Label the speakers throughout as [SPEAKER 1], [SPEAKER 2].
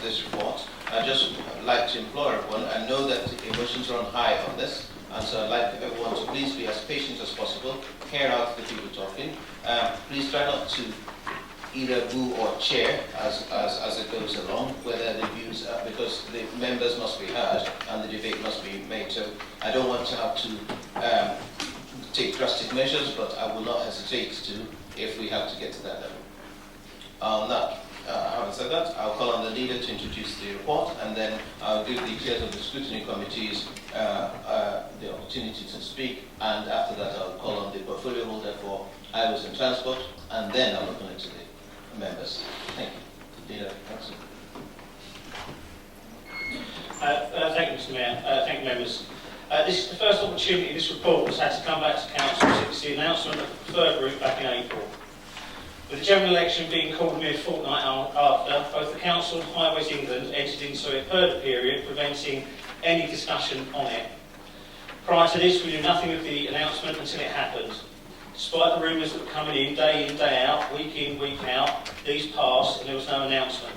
[SPEAKER 1] this report. I'd just like to implore everyone, I know that emotions run high on this, and so I'd like everyone to please be as patient as possible, hear out the people talking. Please try not to either boo or cheer as it goes along, whether the views, because the members must be heard and the debate must be made. So I don't want to have to take drastic measures, but I will not hesitate to if we have to get to that level. Having said that, I'll call on the leader to introduce the report, and then I'll give the chairs of the scrutiny committees the opportunity to speak, and after that I'll call on the portfolio holder for highways and transport, and then I'll open it to the members. Thank you. Leader, council.
[SPEAKER 2] Thank you, Mr. Mayor. Thank you, members. This is the first opportunity this report has had to come back to council since the announcement of the preferred route back in April. With the general election being called a mere fortnight after, both the Council and Highways England entered into a purge period preventing any discussion on it. Prior to this, we knew nothing of the announcement until it happened. Despite the rumours that were coming in, day out, week out, these passed and there was no announcement.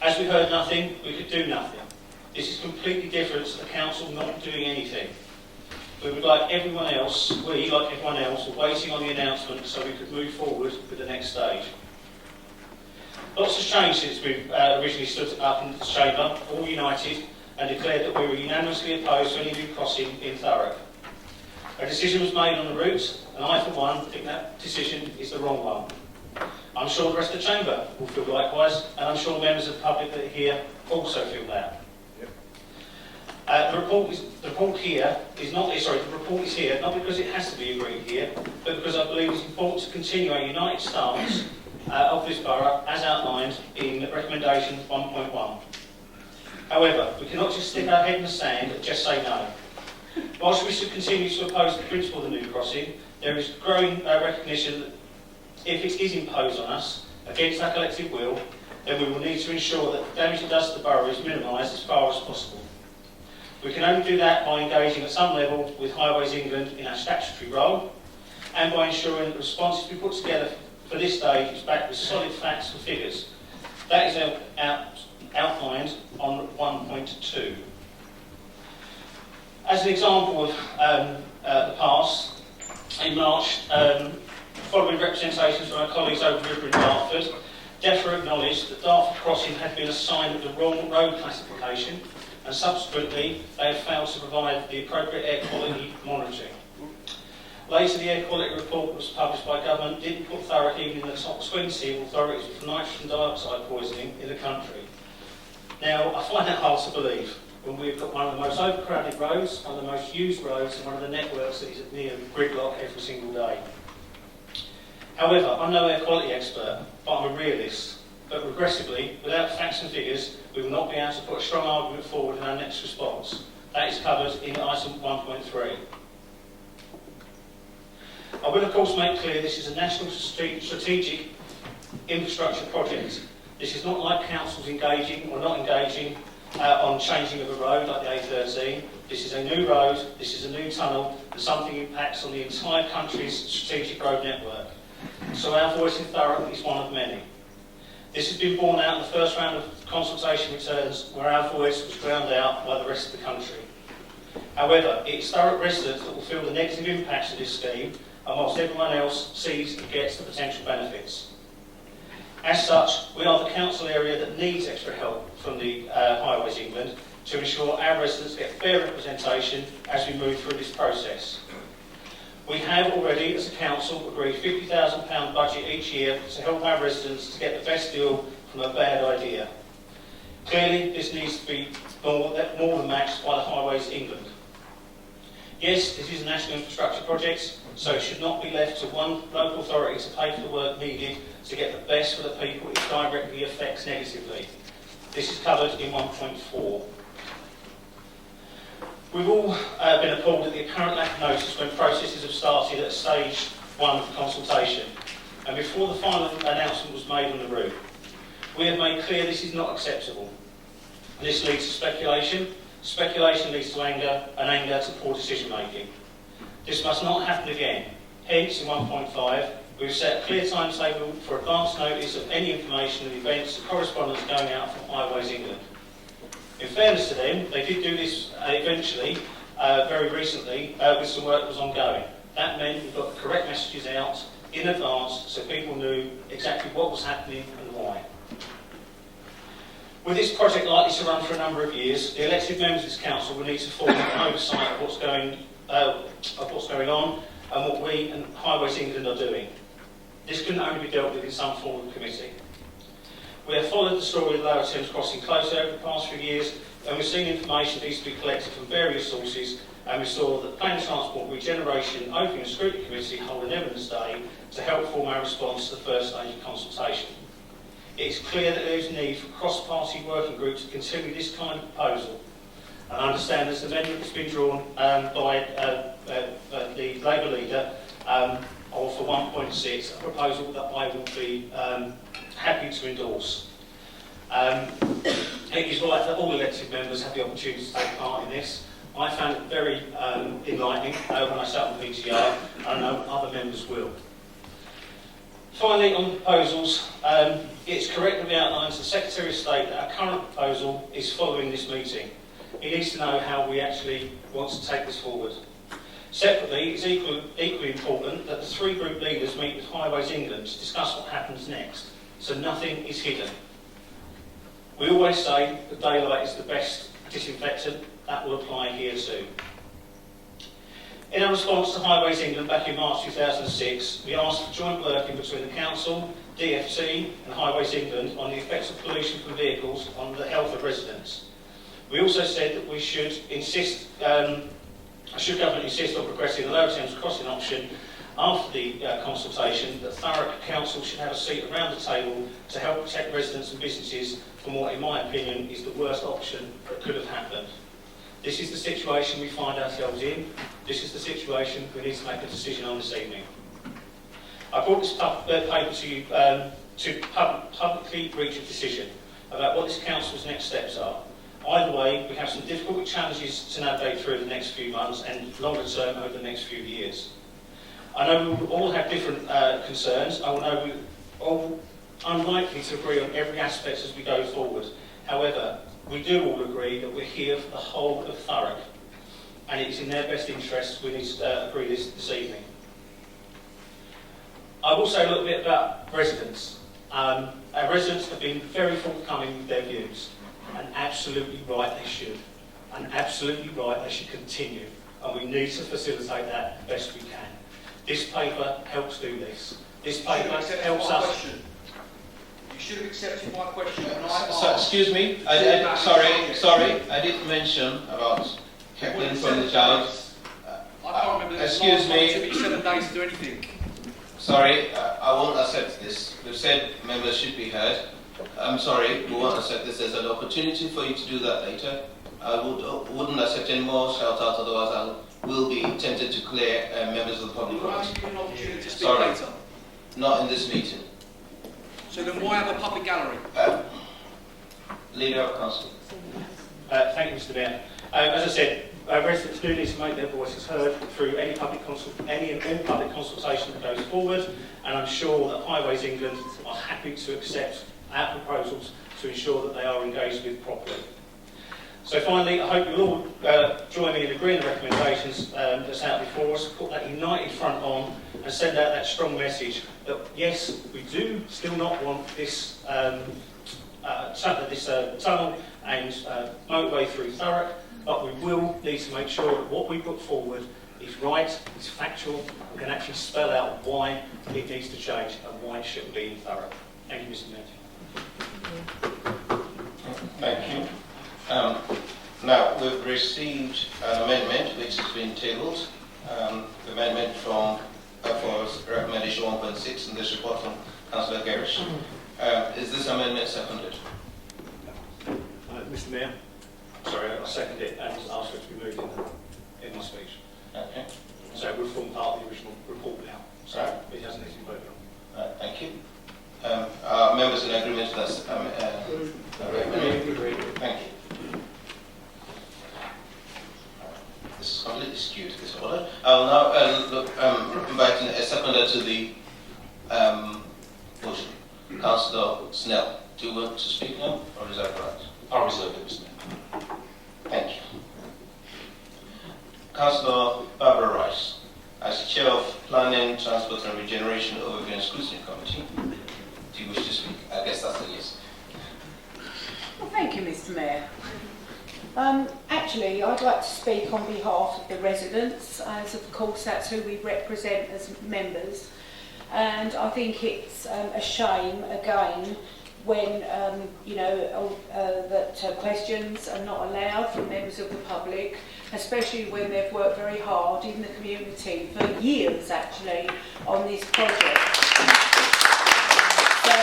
[SPEAKER 2] As we heard nothing, we could do nothing. This is completely different to the Council not doing anything. We would like everyone else, like everyone else, were waiting on the announcement so we could move forward with the next stage. Lots has changed since we originally stood up in this chamber, all united, and declared that we were unanimously opposed to any new crossing in Thurrock. A decision was made on the route, and I, for one, think that decision is the wrong one. I'm sure the rest of the chamber will feel likewise, and I'm sure members of the public that are here also feel that. The report is here not because it has to be agreed here, but because I believe it's important to continue a united stance of this borough as outlined in recommendation 1.1. However, we cannot just stick our head in the sand and just say no. Whilst we should continue to oppose the principle of the new crossing, there is growing recognition that if it is imposed on us against our collective will, then we will need to ensure that the damage it does to the borough is minimised as far as possible. We can only do that by engaging at some level with Highways England in our statutory role, and by ensuring that the responses we put together for this stage is backed with solid facts and figures. That is outlined on 1.2. As an example of the past, in March, following representations from our colleagues over the river in Dartford, DEFRA acknowledged that Dartford Crossing had been assigned with the wrong road classification, and subsequently they have failed to provide the appropriate air quality monitoring. Later, the air quality report that was published by government didn't put Thurrock even in the top 20 of authorities with nitrogen dioxide poisoning in the country. Now, I find that hard to believe when we've got one of the most overcrowded roads, one of the most used roads, and one of the networks that is near gridlock every single day. However, I'm no air quality expert, but I'm a realist. But regressively, without facts and figures, we will not be able to put a strong argument forward in our next response. That is covered in item 1.3. I will of course make clear this is a national strategic infrastructure project. This is not like councils engaging or not engaging on changing of a road like the A13. This is a new road, this is a new tunnel, and something impacts on the entire country's strategic road network. So our voice in Thurrock is one of many. This has been borne out in the first round of consultation returns where our voice was drowned out by the rest of the country. However, it is Thurrock residents that will feel the negative impacts of this scheme, and whilst everyone else sees and gets the potential benefits. As such, we are the council area that needs extra help from the Highways England to ensure our residents get fair representation as we move through this process. We have already, as a council, agreed £50,000 budget each year to help our residents to get the best deal from a bad idea. Clearly, this needs to be more than matched by the Highways England. Yes, this is a national infrastructure project, so it should not be left to one local authority to pay for the work needed to get the best for the people it directly affects negatively. This is covered in 1.4. We've all been appalled at the apparent lack of notice when processes have started at stage 1 of the consultation, and before the final announcement was made on the route. We have made clear this is not acceptable. This leads to speculation. Speculation leads to anger, and anger to poor decision making. This must not happen again. Hence, in 1.5, We've set a clear timetable for advance notice of any information and events and correspondence going out from Highways England. In fairness to them, they did do this eventually, very recently, with some work that was ongoing. That meant we got the correct messages out in advance so people knew exactly what was happening and why. With this project likely to run for a number of years, the elected members of this council will need to form an oversight of what's going on and what we and Highways England are doing. This can only be dealt with in some form of committee. We have followed the story of the Lower Thames crossing closely over the past few years, and we've seen information that needs to be collected from various sources, and we saw that the Planning, Transport and Regeneration Opening and Scrutiny Committee hold an evidence day to help form our response to the first stage of consultation. It is clear that there is a need for cross-party working groups to consider this kind of proposal. And I understand there's an amendment that's been drawn by the Labour leader for 1.6, a proposal that I will be happy to endorse. It is right that all elected members have the opportunity to take part in this. I found it very enlightening when I sat on the PTR, and I know other members will. Finally, on the proposals, it's correct that we outlined to the Secretary of State that our current proposal is following this meeting. He needs to know how we actually want to take this forward. Separately, it's equally important that the three group leaders meet with Highways England to discuss what happens next, so nothing is hidden. We always say that daylight is the best disinfectant. That will apply here too. In our response to Highways England back in March 2006, we asked for joint working between the Council, DFT and Highways England on the effects of pollution from vehicles on the health of residents. We also said that we should government insist on progressing the Lower Thames crossing option after the consultation, that Thurrock Council should have a seat around the table to help protect residents and businesses from what, in my opinion, is the worst option that could have happened. This is the situation we find ourselves in. This is the situation we need to make a decision on this evening. I brought this paper to you to publicly reach a decision about what this council's next steps are. Either way, we have some difficult challenges to navigate through the next few months and longer term over the next few years. I know we will all have different concerns. I know we're all unlikely to agree on every aspect as we go forward. However, we do all agree that we're here for the whole of Thurrock, and it is in their best interests we need to agree this evening. I will say a little bit about residents. Our residents have been very forthcoming with their views, and absolutely right they should, and absolutely right they should continue, and we need to facilitate that best we can. This paper helps do this. This paper helps us.
[SPEAKER 3] You should have accepted my question.
[SPEAKER 1] So, excuse me, sorry, I did mention about heckling from the child.
[SPEAKER 3] I can't remember this.
[SPEAKER 1] Excuse me.
[SPEAKER 3] It took you 7 days to do anything.
[SPEAKER 1] Sorry, I won't accept this. We've said members should be heard. I'm sorry, we won't accept this. There's an opportunity for you to do that later. I wouldn't accept any more shout out, otherwise I will be tempted to clear members of the public.
[SPEAKER 3] Well, why give you an opportunity to speak
[SPEAKER 1] Sorry.
[SPEAKER 3] later?
[SPEAKER 1] Not in this meeting.
[SPEAKER 3] So then why have a public gallery?
[SPEAKER 1] Leader of Council.
[SPEAKER 2] Thank you, Mr. Mayor. As I said, residents do need to make their voices heard through any and all public consultation that goes forward, and I'm sure that Highways England are happy to accept our proposals to ensure that they are engaged with properly. So finally, I hope you'll all join me in agreeing the recommendations that's out before us, put that united front on and send out that strong message that yes, we do still not want this tunnel and motorway through Thurrock, but we will need to make sure that what we put forward is right, is factual, and can actually spell out why it needs to change and why it shouldn't be in Thurrock. Thank you, Mr. Mayor.
[SPEAKER 1] Thank you. Now, we've received an amendment which has been tabled, the amendment for recommendation 1.6 in this report from Councillor Garish. Is this amendment seconded?
[SPEAKER 2] Mr. Mayor, sorry, I second it and ask for it to be moved in my speech.
[SPEAKER 1] Okay.
[SPEAKER 2] So it will form part of the original report now, so
[SPEAKER 1] Right.
[SPEAKER 2] it hasn't need to be voted on.
[SPEAKER 1] Thank you. Are members in agreement with that recommendation? Thank you. This is completely skewed, this order. I will now invite a seconder to the motion. Councillor Snell, do you want to speak now, or is that right?
[SPEAKER 4] I'll reserve it, Mr. Mayor.
[SPEAKER 1] Thank you. Councillor Barbara Rice, as Chair of Planning, Transport and Regeneration Overview and Scrutiny Committee, do you wish to speak? I guess that's a yes.
[SPEAKER 5] Well, thank you, Mr. Mayor. Actually, I'd like to speak on behalf of the residents, as of course that's who we represent as members. And I think it's a shame, again, when that questions are not allowed from members of the public, especially when they've worked very hard in the community for years, actually, on this project. So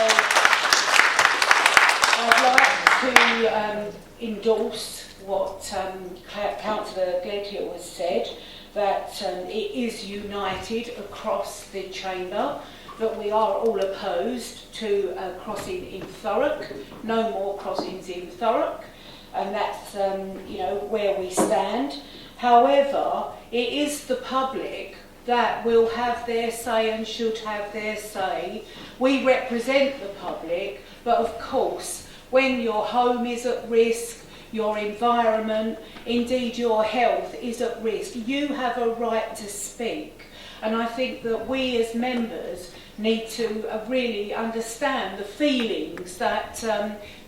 [SPEAKER 5] I'd like to endorse what Councillor Gledhill has said, that it is united across the chamber, that we are all opposed to crossing in Thurrock, no more crossings in Thurrock, and that's where we stand. However, it is the public that will have their say and should have their say. We represent the public, but of course, when your home is at risk, your environment, indeed your health is at risk, you have a right to speak. And I think that we as members need to really understand the feelings that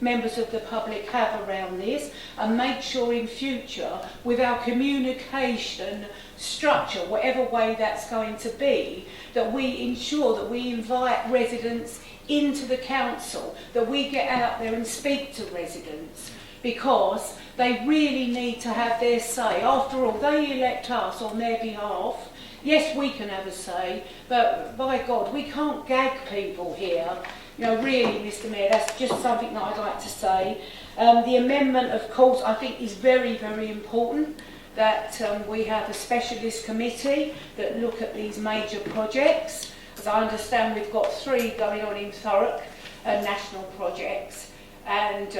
[SPEAKER 5] members of the public have around this, and make sure in future, with our communication structure, whatever way that's going to be, that we ensure that we invite residents into the council, that we get out there and speak to residents, because they really need to have their say. After all, they elect us on their behalf. Yes, we can have a say, but by God, we can't gag people here. Really, Mr. Mayor, that's just something that I'd like to say. The amendment, of course, I think is very, very important, that we have a specialist committee that look at these major projects. As I understand, we've got 3 going on in Thurrock, national projects, and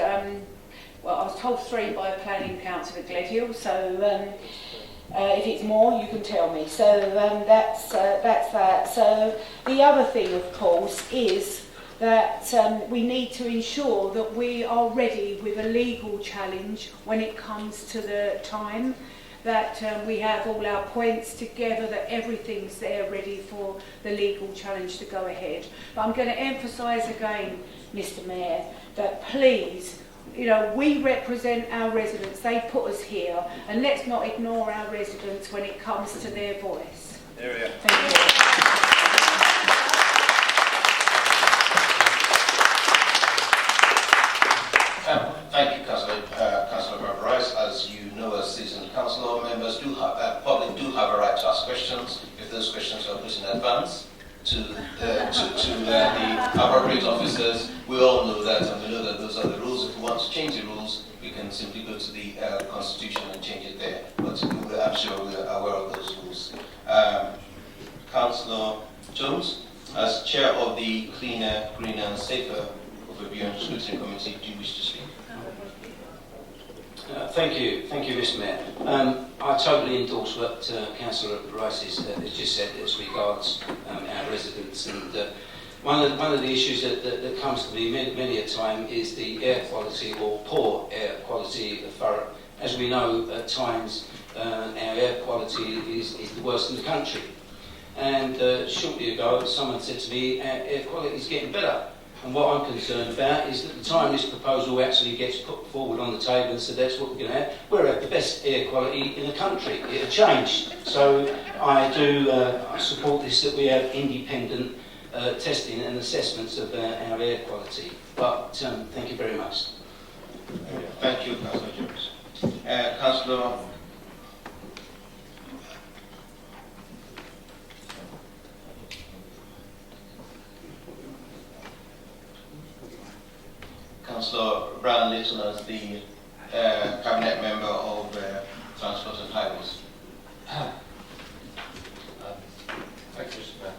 [SPEAKER 5] well, I was told 3 by a planning councillor Gledhill, so if it's more, you can tell me. So that's that. So the other thing, of course, is that we need to ensure that we are ready with a legal challenge when it comes to the time, that we have all our points together, that everything's there ready for the legal challenge to go ahead. But I'm going to emphasise again, Mr. Mayor, that please, we represent our residents, they put us here, and let's not ignore our residents when it comes to their voice.
[SPEAKER 3] There we are.
[SPEAKER 5] Thank you.
[SPEAKER 1] Thank you, Councillor Barbara Rice. As you know, as citizen councillor, members public do have a right to ask questions, if those questions are put in advance to the appropriate officers. We all know that, and we know that those are the rules. If we want to change the rules, we can simply go to the Constitution and change it there. But I'm sure we're aware of those rules. Councillor Jones, as chair of the Cleaner, Greener and Safer Overview and Scrutiny Committee, do you wish to speak?
[SPEAKER 4] Thank you, Mr. Mayor. I totally endorse what Councillor Rice has just said as regards our residents, and one of the issues that comes to me many a time is the air quality, or poor air quality of Thurrock. As we know, at times our air quality is the worst in the country. And shortly ago, someone said to me, our air quality is getting better. And what I'm concerned about is that the time this proposal actually gets put forward on the table and said that's what we're going to have, we'll have the best air quality in the country. It'll change. So I do support this, that we have independent testing and assessments of our air quality. But thank you very much.
[SPEAKER 1] Thank you, Councillor Jones. Councillor Councillor Brown Little as the Cabinet Member of Transport and Highways.
[SPEAKER 6] Thank you, Mr. Mayor.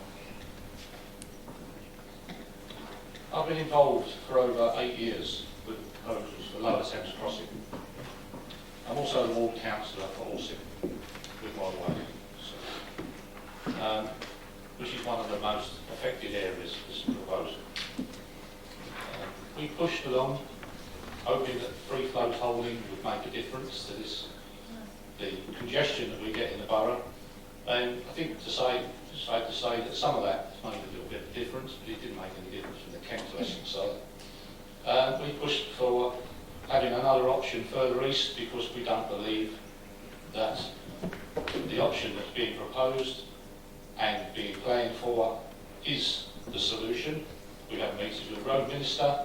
[SPEAKER 6] I've been involved for over 8 years with proposals for Lower Thames Crossing. I'm also a ward councillor for Orsett with my wife. So, which is one of the most affected areas of this proposal. We pushed along, hoping that free flow tolling would make a difference to the congestion that we get in the borough. And I think it's safe to say that some of that has made a little bit of difference, but it didn't make any difference from the Kent to Essex side. We pushed for having another option further east because we don't believe that the option that's being proposed and being planned for is the solution. We have meetings with the Road Minister.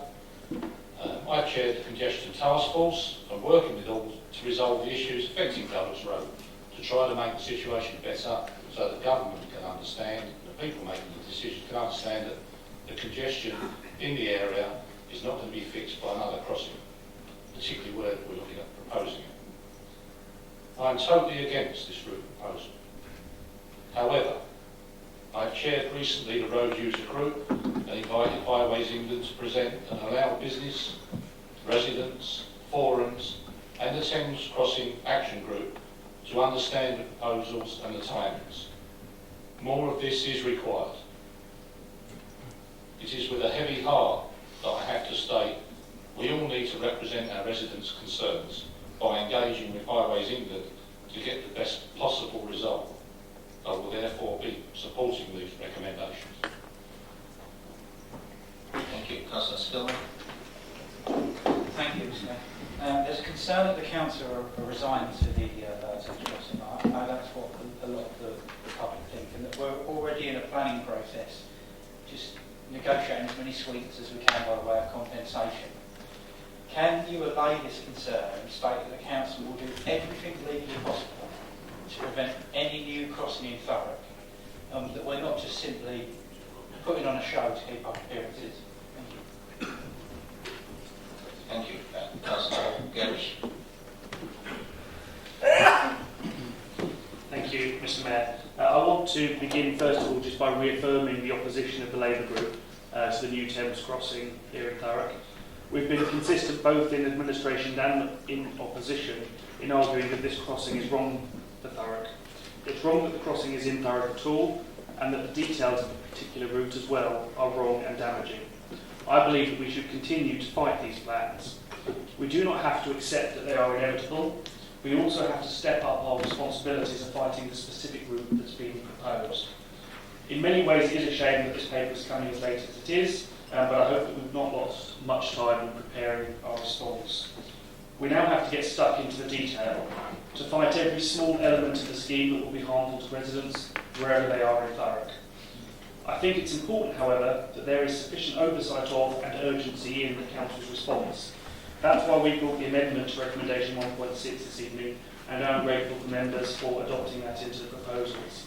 [SPEAKER 6] I chaired the Congestion Task Force and working with all to resolve the issues affecting Thurrock Road, to try to make the situation better so that government can understand, the people making the decision can understand that the congestion in the area is not going to be fixed by another crossing, particularly where we're looking at proposing it. I'm totally against this route proposal. However, I chaired recently the road user group and invited Highways England to present and allow business, residents, forums and the Thames Crossing Action Group to understand the proposals and the timings. More of this is required. It is with a heavy heart that I have to state we all need to represent our residents' concerns by engaging with Highways England to get the best possible result. I will therefore be supporting these recommendations.
[SPEAKER 1] Thank you. Councillor Spillman.
[SPEAKER 7] Thank you, Mr. Mayor. There's a concern that the council are resigned to the Thames crossing. I know that's what a lot of the public think, and that we're already in a planning process, just negotiating as many sweets as we can by way of compensation. Can you allay this concern and state that the council will do everything legally possible to prevent any new crossing in Thurrock, that we're not just simply putting on a show to keep up appearances? Thank you.
[SPEAKER 1] Thank you. Councillor Garish.
[SPEAKER 8] Thank you, Mr. Mayor. I want to begin first of all just by reaffirming the opposition of the Labour Group to the new Thames crossing here in Thurrock. We've been consistent both in administration and in opposition in arguing that this crossing is wrong for Thurrock. It's wrong that the crossing is in Thurrock at all, and that the details of the particular route as well are wrong and damaging. I believe that we should continue to fight these plans. We do not have to accept that they are inevitable. We also have to step up our responsibilities of fighting the specific route that's being proposed. In many ways, it is a shame that this paper is coming as late as it is, but I hope that we've not lost much time in preparing our response. We now have to get stuck into the detail to fight every small element of the scheme that will be harmful to residents wherever they are in Thurrock. I think it's important, however, that there is sufficient oversight of and urgency in the Council's response. That's why we brought the amendment to recommendation 1.6 this evening, and I'm grateful to members for adopting that into the proposals.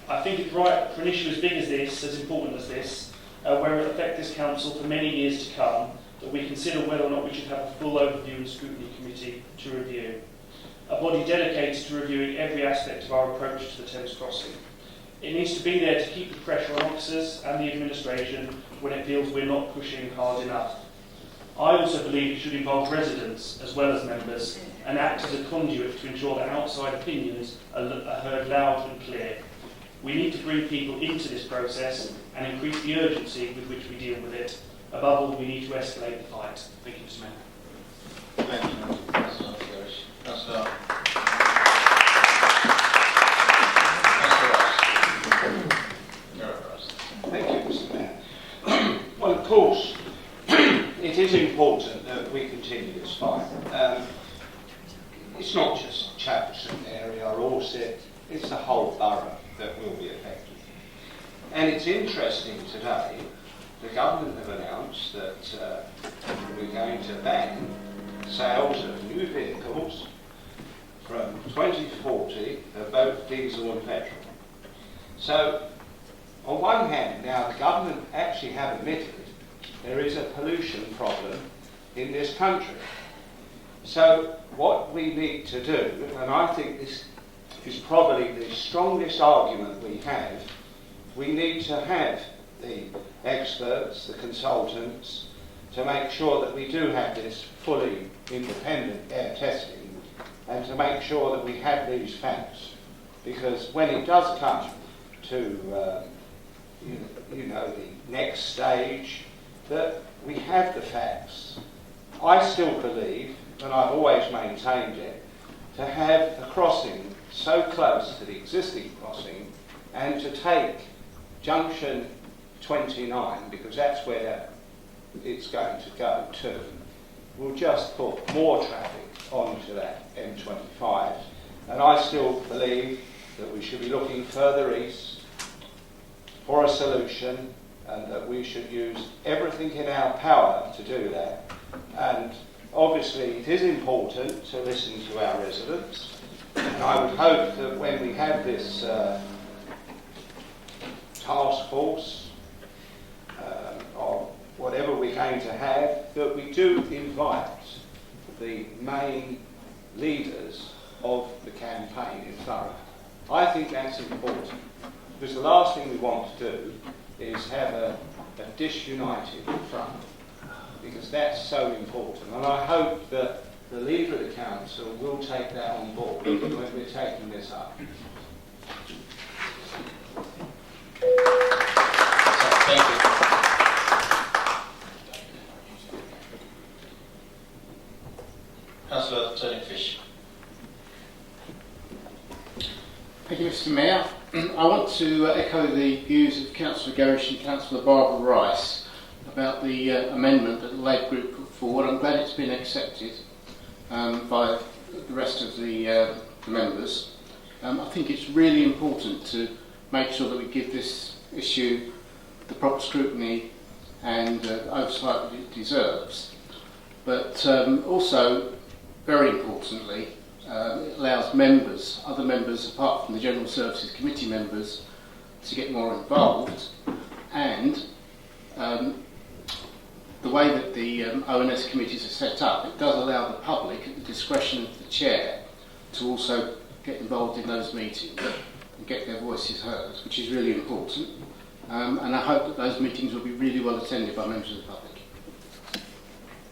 [SPEAKER 8] I think it's right for an issue as big as this, as important as this, where it will affect this Council for many years to come, that we consider whether or not we should have a full overview and scrutiny committee to review. A body dedicated to reviewing every aspect of our approach to the Thames crossing. It needs to be there to keep the pressure on officers and the administration when it feels we're not pushing hard enough. I also believe it should involve residents as well as members and act as a conduit to ensure that outside opinions are heard loud and clear. We need to bring people into this process and increase the urgency with which we deal with it. Above all, we need to escalate the fight. Thank you, Mr. Mayor.
[SPEAKER 1] Thank you, Councillor Garish. Councillor Ross.
[SPEAKER 9] Thank you, Mr. Mayor. Well, of course, it is important that we continue this fight. It's not just Chapterson area or Orsett, it's the whole borough that will be affected. And it's interesting today, the government have announced that we're going to ban sales of new vehicles from 2040 of both diesel and petrol. So, on one hand, now the government actually have admitted there is a pollution problem in this country. So, what we need to do, and I think this is probably the strongest argument we have, we need to have the experts, the consultants, to make sure that we do have this fully independent air testing and to make sure that we have these facts. Because when it does come to the next stage, that we have the facts. I still believe, and I've always maintained it, to have the crossing so close to the existing crossing and to take junction 29, because that's where it's going to go to, will just put more traffic onto that M25. And I still believe that we should be looking further east for a solution, and that we should use everything in our power to do that. And obviously it is important to listen to our residents, and I would hope that when we have this task force, or whatever we're going to have, that we do invite the main leaders of the campaign in Thurrock. I think that's important, because the last thing we want to do is have a disunited front, because that's so important. And I hope that the leader of the council will take that on board when we're taking this up.
[SPEAKER 1] Thank you. Councillor Turning-Fish.
[SPEAKER 10] Thank you, Mr. Mayor. I want to echo the views of Councillor Gerrish and Councillor Barbara Rice about the amendment that the Labour Group put forward. I'm glad it's been accepted by the rest of the members. I think it's really important to make sure that we give this issue the proper scrutiny and oversight that it deserves. But also, very importantly, it allows members, other members apart from the General Services Committee members, to get more involved, and the way that the ONS committees are set up, it does allow the public, at the discretion of the chair, to also get involved in those meetings and get their voices heard, which is really important. And I hope that those meetings will be really well attended by members of the public.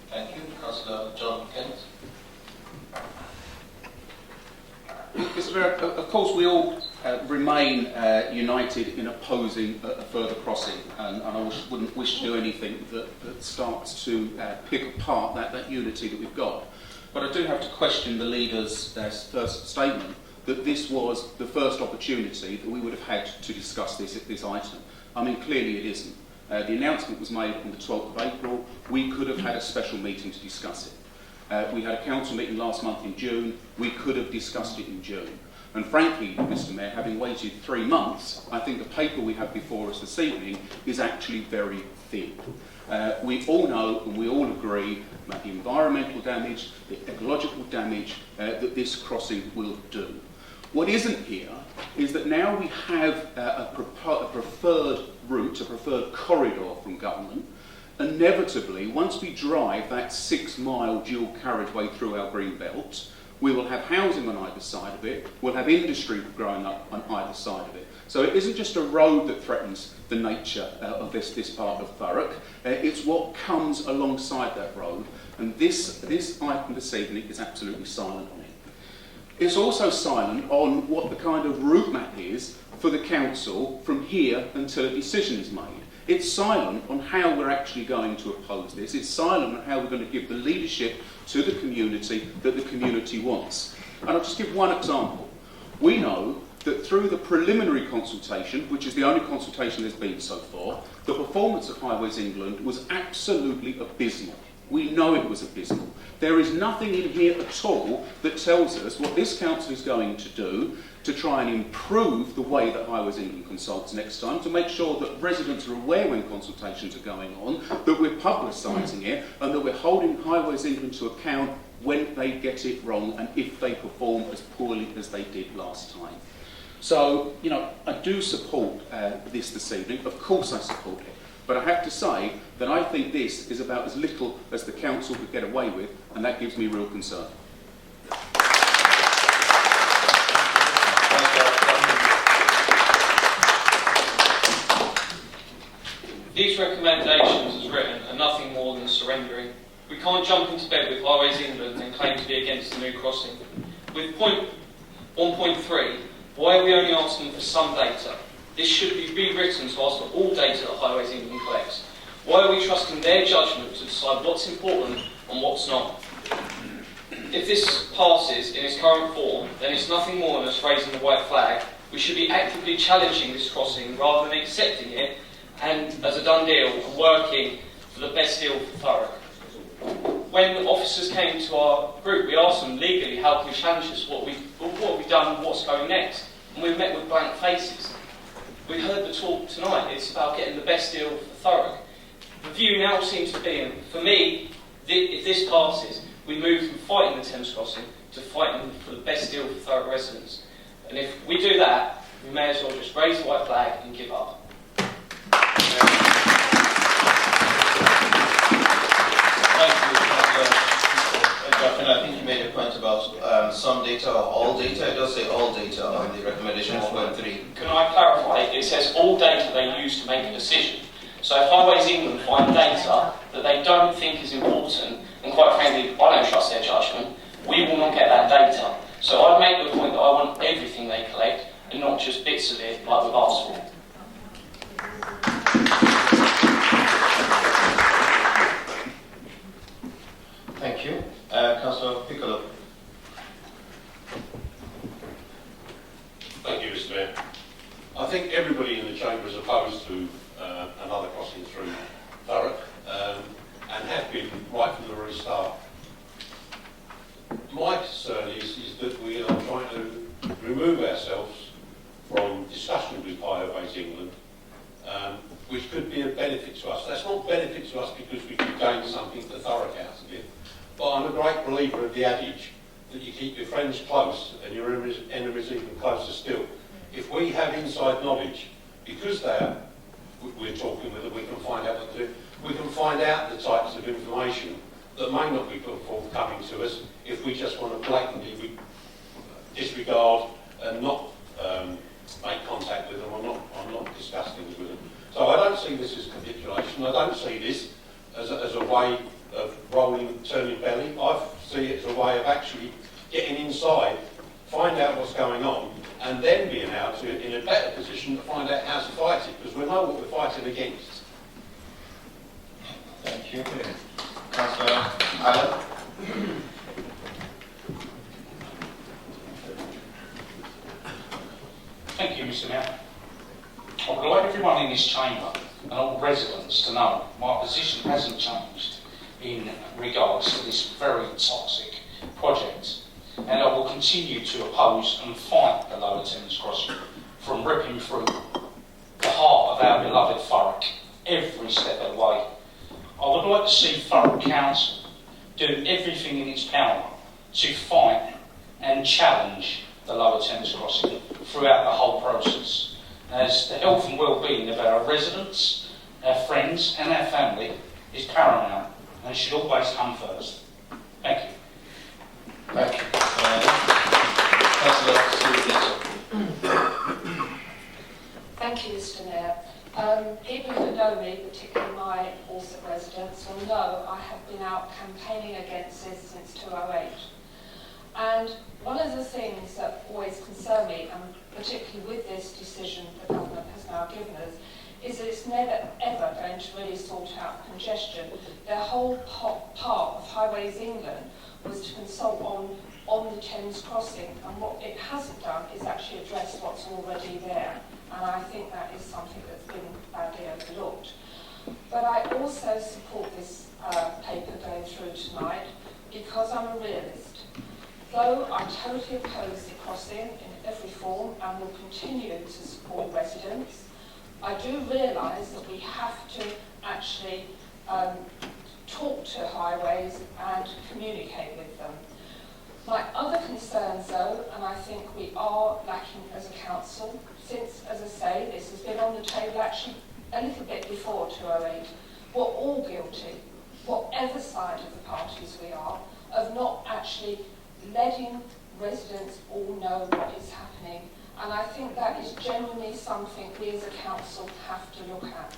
[SPEAKER 1] Thank you. Councillor John Kent.
[SPEAKER 11] Mr. Mayor, of course we all remain united in opposing a further crossing, and I wouldn't wish to do anything that starts to pick apart that unity that we've got. But I do have to question the leader's first statement that this was the first opportunity that we would have had to discuss this item. I mean, clearly it isn't. The announcement was made on the 12th of April. We could have had a special meeting to discuss it. We had a council meeting last month in June. We could have discussed it in June. And frankly, Mr. Mayor, having waited 3 months, I think the paper we have before us this evening is actually very thin. We all know and we all agree about the environmental damage, the ecological damage that this crossing will do. What isn't here is that now we have a preferred route, a preferred corridor from government. Inevitably, once we drive that 6-mile dual carriageway through our green belt, we will have housing on either side of it, we'll have industry growing up on either side of it. So it isn't just a road that threatens the nature of this part of Thurrock, it's what comes alongside that road, and this item this evening is absolutely silent on it. It's also silent on what the kind of route map is for the council from here until a decision is made. It's silent on how we're actually going to oppose this. It's silent on how we're going to give the leadership to the community that the community wants. And I'll just give one example. We know that through the preliminary consultation, which is the only consultation there's been so far, the performance of Highways England was absolutely abysmal. We know it was abysmal. There is nothing in here at all that tells us what this council is going to do to try and improve the way that Highways England consults next time, to make sure that residents are aware when consultations are going on, that we're publicising it, and that we're holding Highways England to account when they get it wrong and if they perform as poorly as they did last time. So, you know, I do support this evening. Of course I support it. But I have to say that I think this is about as little as the council could get away with, and that gives me real concern.
[SPEAKER 12] These recommendations, as written, are nothing more than surrendering. We can't jump into bed with Highways England and claim to be against the new crossing. With point 1.3, why are we only asking for some data? This should be rewritten to ask for all data that Highways England collects. Why are we trusting their judgment to decide what's important and what's not? If this passes in its current form, then it's nothing more than us raising the white flag. We should be actively challenging this crossing rather than accepting it and as a done deal and working for the best deal for Thurrock. When officers came to our group, we asked them legally how can we challenge this, what have we done and what's going next? And we met with blank faces. We heard the talk tonight, it's about getting the best deal for Thurrock. The view now seems to be, and for me, if this passes, we move from fighting the Thames crossing to fighting for the best deal for Thurrock residents. And if we do that, we may as well just raise the white flag and give up.
[SPEAKER 1] Thank you, Councillor. I think you made a point about some data or all data. It does say all data on the recommendation 1.3.
[SPEAKER 12] Can I clarify? It says all data they use to make a decision. So if Highways England find data that they don't think is important, and quite frankly, I don't trust their judgment, we will not get that data. So I'd make the point that I want everything they collect and not just bits of it like we've asked for.
[SPEAKER 1] Thank you. Councillor Piccolo.
[SPEAKER 13] Thank you, Mr. Mayor. I think everybody in the Chamber is opposed to another crossing through Thurrock and have been right from the very start. My concern is that we are trying to remove ourselves from discussion with Highways England, which could be a benefit to us. That's not benefit to us because we could gain something for Thurrock out of it, but I'm a great believer of the adage that you keep your friends close and your enemies even closer still. If we have inside knowledge, because we're talking with them, we can find out what to do. We can find out the types of information that may not be forthcoming to us if we just want to blatantly disregard and not make contact with them or not discuss things with them. So I don't see this as capitulation. I don't see this as a way of turning belly. I see it as a way of actually getting inside, find out what's going on, and then being able to, in a better position, to find out how to fight it, because we know what we're fighting against.
[SPEAKER 1] Thank you. Councillor Allen.
[SPEAKER 14] Thank you, Mr. Mayor. I would like everyone in this chamber and all residents to know my position hasn't changed in regards to this very toxic project, and I will continue to oppose and fight the Lower Thames crossing from ripping through the heart of our beloved Thurrock every step of the way. I would like to see Thurrock Council do everything in its power to fight and challenge the Lower Thames crossing throughout the whole process, as the health and well-being of our residents, our friends and our family is paramount and should always come first. Thank you.
[SPEAKER 1] Thank you. Councillor Stewart.
[SPEAKER 15] Thank you, Mr. Mayor. People who know me, particularly my Dorset residents, will know I have been out campaigning against this since 2008. And one of the things that always concern me, and particularly with this decision the government has now given us, is that it's never ever going to really sort out congestion. Their whole part of Highways England was to consult on the Thames crossing, and what it hasn't done is actually address what's already there. And I think that is something that's been badly overlooked. But I also support this paper going through tonight because I'm a realist. Though I totally oppose the crossing in every form and will continue to support residents, I do realise that we have to actually talk to highways and communicate with them. My other concerns though, and I think we are lacking as a council, since, as I say, this has been on the table actually a little bit before 2008, we're all guilty, whatever side of the parties we are, of not actually letting residents all know what is happening. And I think that is genuinely something we as a council have to look at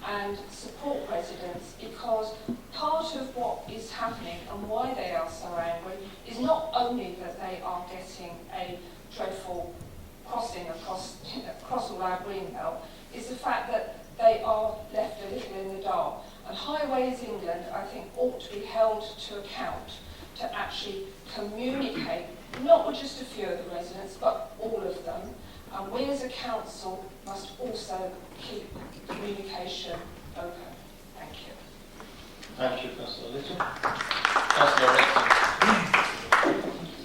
[SPEAKER 15] and support residents, because part of what is happening and why they are so angry is not only that they are getting a dreadful crossing across all our green belt is the fact that they are left a little in the dark. And Highways England, I think, ought to be held to account to actually communicate, not with just a few of the residents, but all of them. And we as a council must also keep communication open. Thank you.
[SPEAKER 1] Thank you, Councillor Little. Councillor Rexon.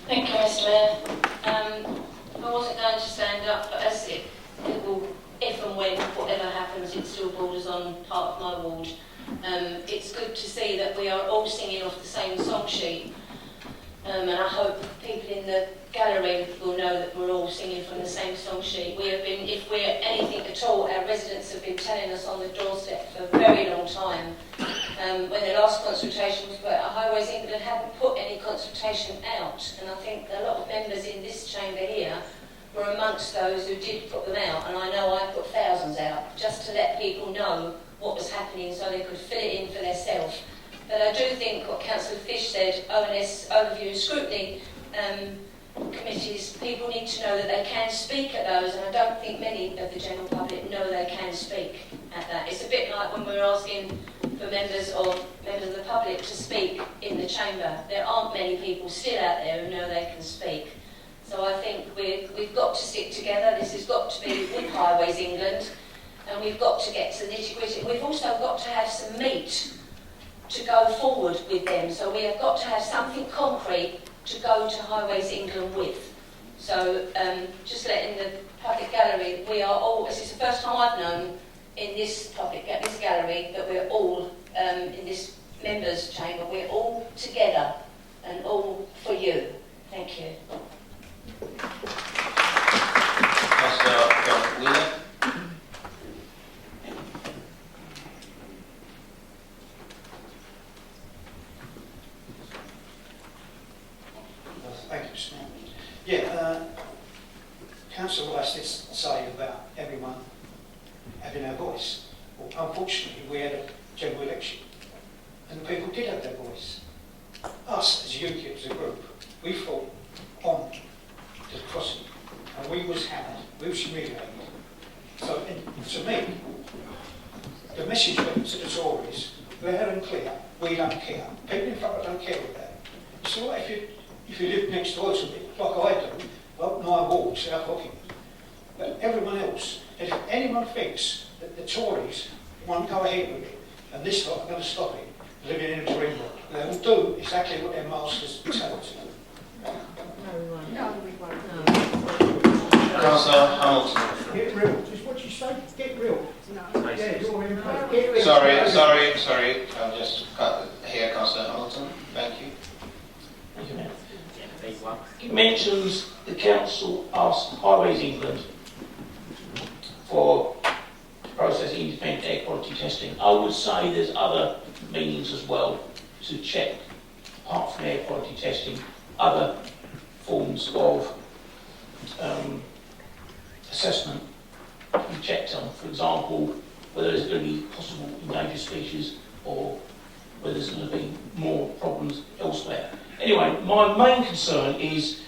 [SPEAKER 16] Thank you, Mr. Mayor. I wasn't going to stand up, but as it will, if and when whatever happens, it still borders on part of my ward. It's good to see that we are all singing off the same song sheet, and I hope people in the gallery will know that we're all singing from the same song sheet. We have been, if we're anything at all, our residents have been telling us on the doorstep for a very long time. When the last consultation was put out, Highways England hadn't put any consultation out, and I think a lot of members in this chamber here were amongst those who did put them out, and I know I put thousands out just to let people know what was happening so they could fill it in for themselves. But I do think what Councillor Fish said, ONS, overview, scrutiny committees, people need to know that they can speak at those, and I don't think many of the general public know they can speak at that. It's a bit like when we're asking for members of the public to speak in the chamber. There aren't many people still out there who know they can speak. So I think we've got to stick together. This has got to be with Highways England, and we've got to get to the nitty-gritty. We've also got to have some meat to go forward with them. So we have got to have something concrete to go to Highways England with. So just letting the public gallery, we are all, this is the first time I've known in this gallery that we're all, in this members' chamber, we're all together and all for you. Thank you.
[SPEAKER 1] Councillor Wheeler.
[SPEAKER 17] Thank you, Mr. Mayor. Council Rice did say about everyone having their voice. Well, unfortunately, we had a general election, and the people did have their voice. Us, as UKIP, as a group, we fought on the crossing, and we was hammered, we was humiliated. So, to me, the message went to the Tories, we're having clear, we don't care. People in front don't care about it. It's all right if you live next door to me, like I do, well, my ward, South Hocking. But everyone else, and if anyone thinks that the Tories won't go ahead with it, and this lot are going to stop it, living in a dream world, they will do exactly what their masters tell us to do.
[SPEAKER 15] No, we won't.
[SPEAKER 1] Councillor Hamilton.
[SPEAKER 17] Get real. Just what you say, get real.
[SPEAKER 15] No.
[SPEAKER 17] Yeah, you're in place. Get real.
[SPEAKER 1] Sorry. I'm just here, Councillor Hamilton. Thank you.
[SPEAKER 8] Thank you, Mayor. It mentions the council asked Highways England for processing independent air quality testing. I would say there's other means as well to check, apart from air quality testing, other forms of assessment to be checked on. For example, whether there's going to be possible endangered species or whether there's going to be more problems elsewhere. Anyway, my main concern is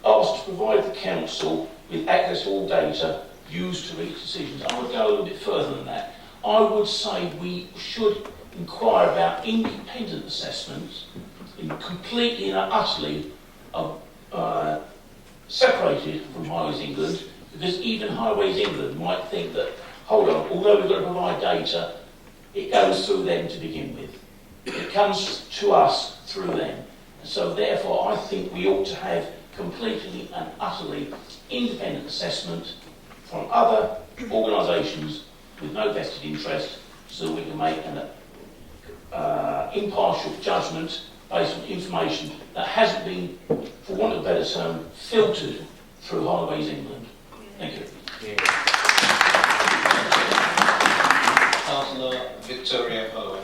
[SPEAKER 8] asked to provide the council with access to all data used to reach decisions. I would go a little bit further than that. I would say we should inquire about independent assessments, completely and utterly separated from Highways England, because even Highways England might think that, hold on, although we've got to provide data, it goes through them to begin with. It comes to us through them. So therefore, I think we ought to have completely and utterly independent assessment from other organisations with no vested interest, so that we can make an impartial judgment based on information that hasn't been, for want of a better term, filtered through Highways England. Thank you.
[SPEAKER 1] Councillor Victoria Holloway.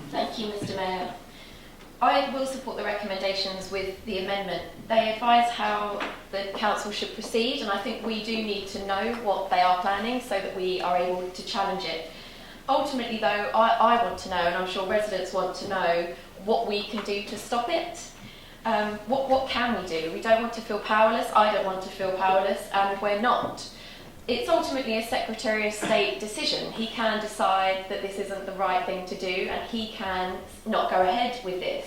[SPEAKER 18] Thank you, Mr. Mayor. I will support the recommendations with the amendment. They advise how the council should proceed, and I think we do need to know what they are planning so that we are able to challenge it. Ultimately, though, I want to know, and I'm sure residents want to know, what we can do to stop it. What can we do? We don't want to feel powerless. I don't want to feel powerless, and we're not. It's ultimately a Secretary of State decision. He can decide that this isn't the right thing to do, and he can not go ahead with this.